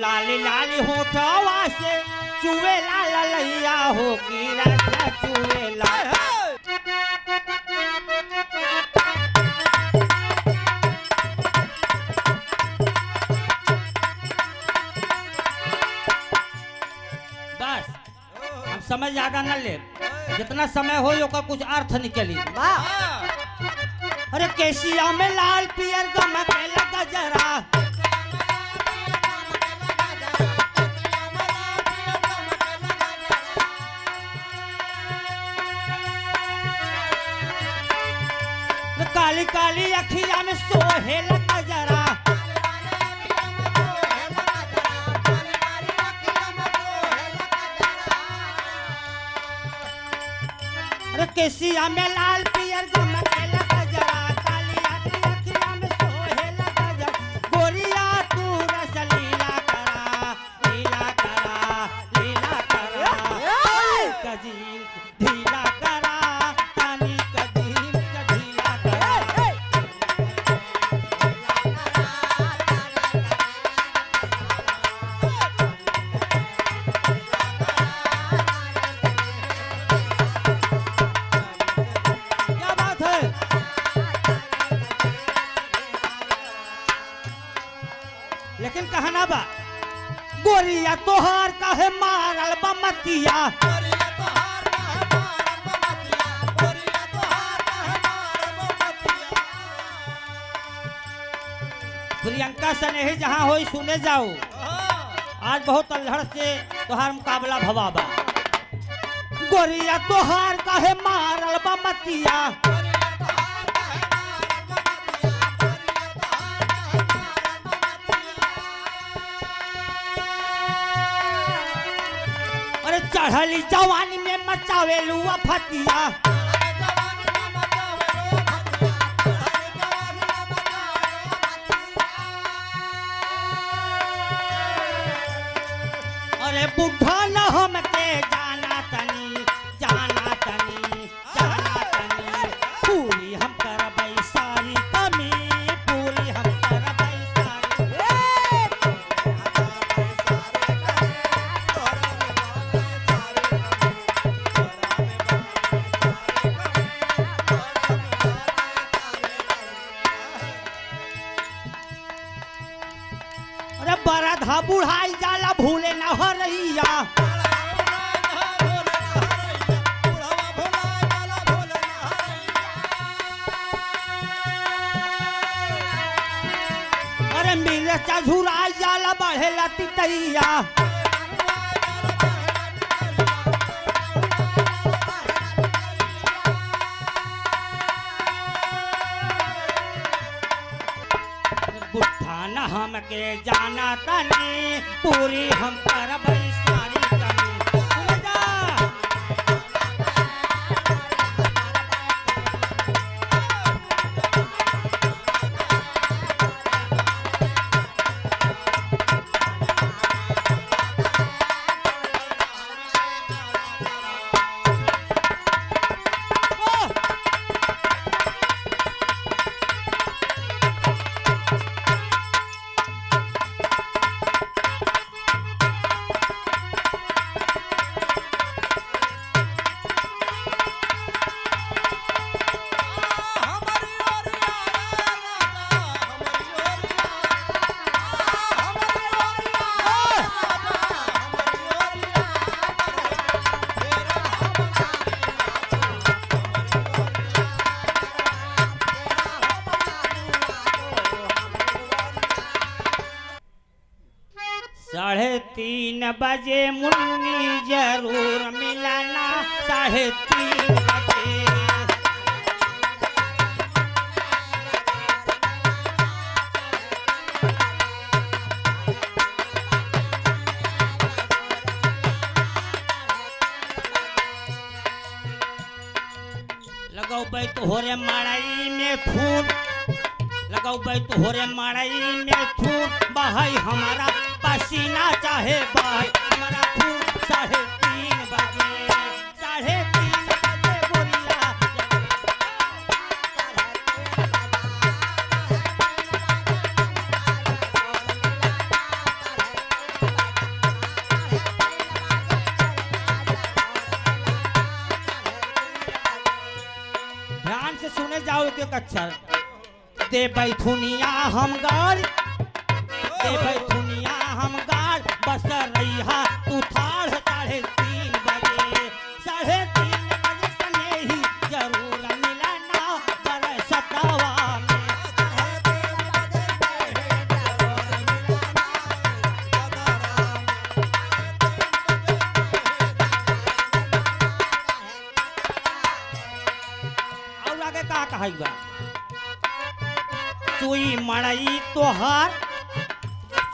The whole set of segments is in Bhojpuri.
लाली लाली होठवा से चुवे लाल लैया हो की रस चुवे लाल। बस हम समझ ज्यादा न ले, जितना समय हो ओकर कुछ अर्थ निकली। अरे केसिया में लाल पियर गमके लगा जरा, काली काली अखिया में सोहे लगा जरा, अरे केसिया में लाल पियर गमके लगा जरा, काली अखिया में सोहे लगा जरा। गोरिया तू रस लीला करा, लीला करा, लीला करा, कजील ढीला करा, तानी कजील ढीला करा। क्या बात है? लेकिन कहना बा गोरिया तोहार काहे मारल बमतिया, प्रियंका स्नेही जहाँ होई सुने जाओ, आज बहुत अल्हड़ से तोहार मुकाबला भवा बा। गोरिया तोहार काहे मारल बमतिया, अरे चढ़ली जवानी में मचावेलू अफतिया, अरे बुढ़ा न हमके जाना तनी, जाना तनी, जाना तनी, पूरी हम करबै सारी कमी, पूरी हम करबै सारी। अरे बरधा बुढ़ाई जाला भूले न हो रैया, अरे मिर्चा झुराई जाला बढ़ेला तितैया, बुढ़ा न हमके जाना तनी, पूरी हम करबै सारी कमी। सुन जा। साढ़े 3 बजे मुन्नी जरूर मिलना, 3:30 बजे। लगौबै तोहरे मड़ई में खून, लगौबै तोहरे मड़ई में खून, बहाई हमारा पसीना चाहे बहाई हमारा खून। 3:30 बजे, 3:30 बजे गोरिया। एक एक अक्षर दे बैठुनिया हम गाड़ दे बैठुनिया हम गाड़ बस रैहा तू ठाड़ 3:30 बजे 3:30 बजे सनेही जरूर मिलना बरसतवा में और आगे का कहाई बा चुई मड़ई तोहार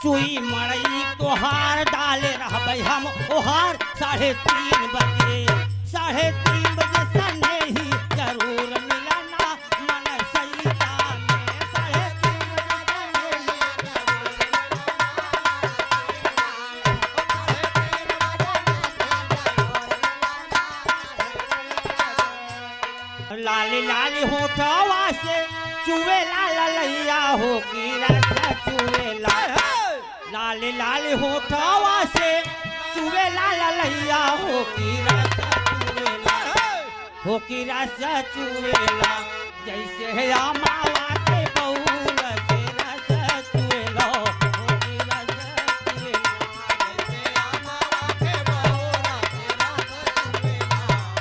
चुई मड़ई तोहार डाले रहबै हम ओहार 3:30 बजे 3:30 बजे सनेही जरूर मिलना मन सईता में 3:30 बजे लाली लाली होठवा से चुवेला ललैया हो की रस चुवेला लाली लाली होठवा से चुवेला ललैया हो की रस चुवेला हो की रस चुवेला जैसे है मावा के बउल से रस चुवेला हो की रस चुवेला जैसे मावा के बउल से रस चुवेला हो की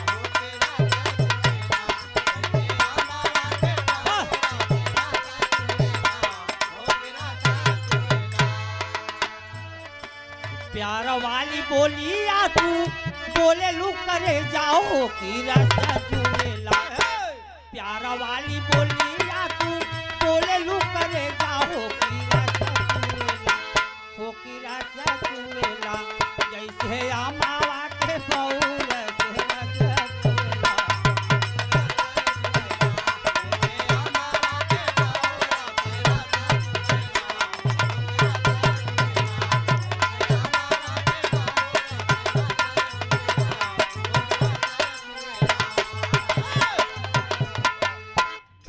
प्यार वाली बोलिया तू बोले लू करे जाओ की रस चुवेला प्यार वाली बोलिया तू बोले लू करे जाओ की रस चुवेला हो की रस चुवेला जैसे मावा के बउल से रस चुवेला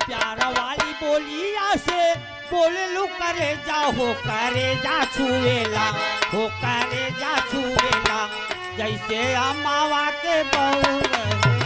प्यार वाली बोलिया से बोले लू करे जा हो करे जा छुएला हो करे जा छुएला जैसे मावा के बउल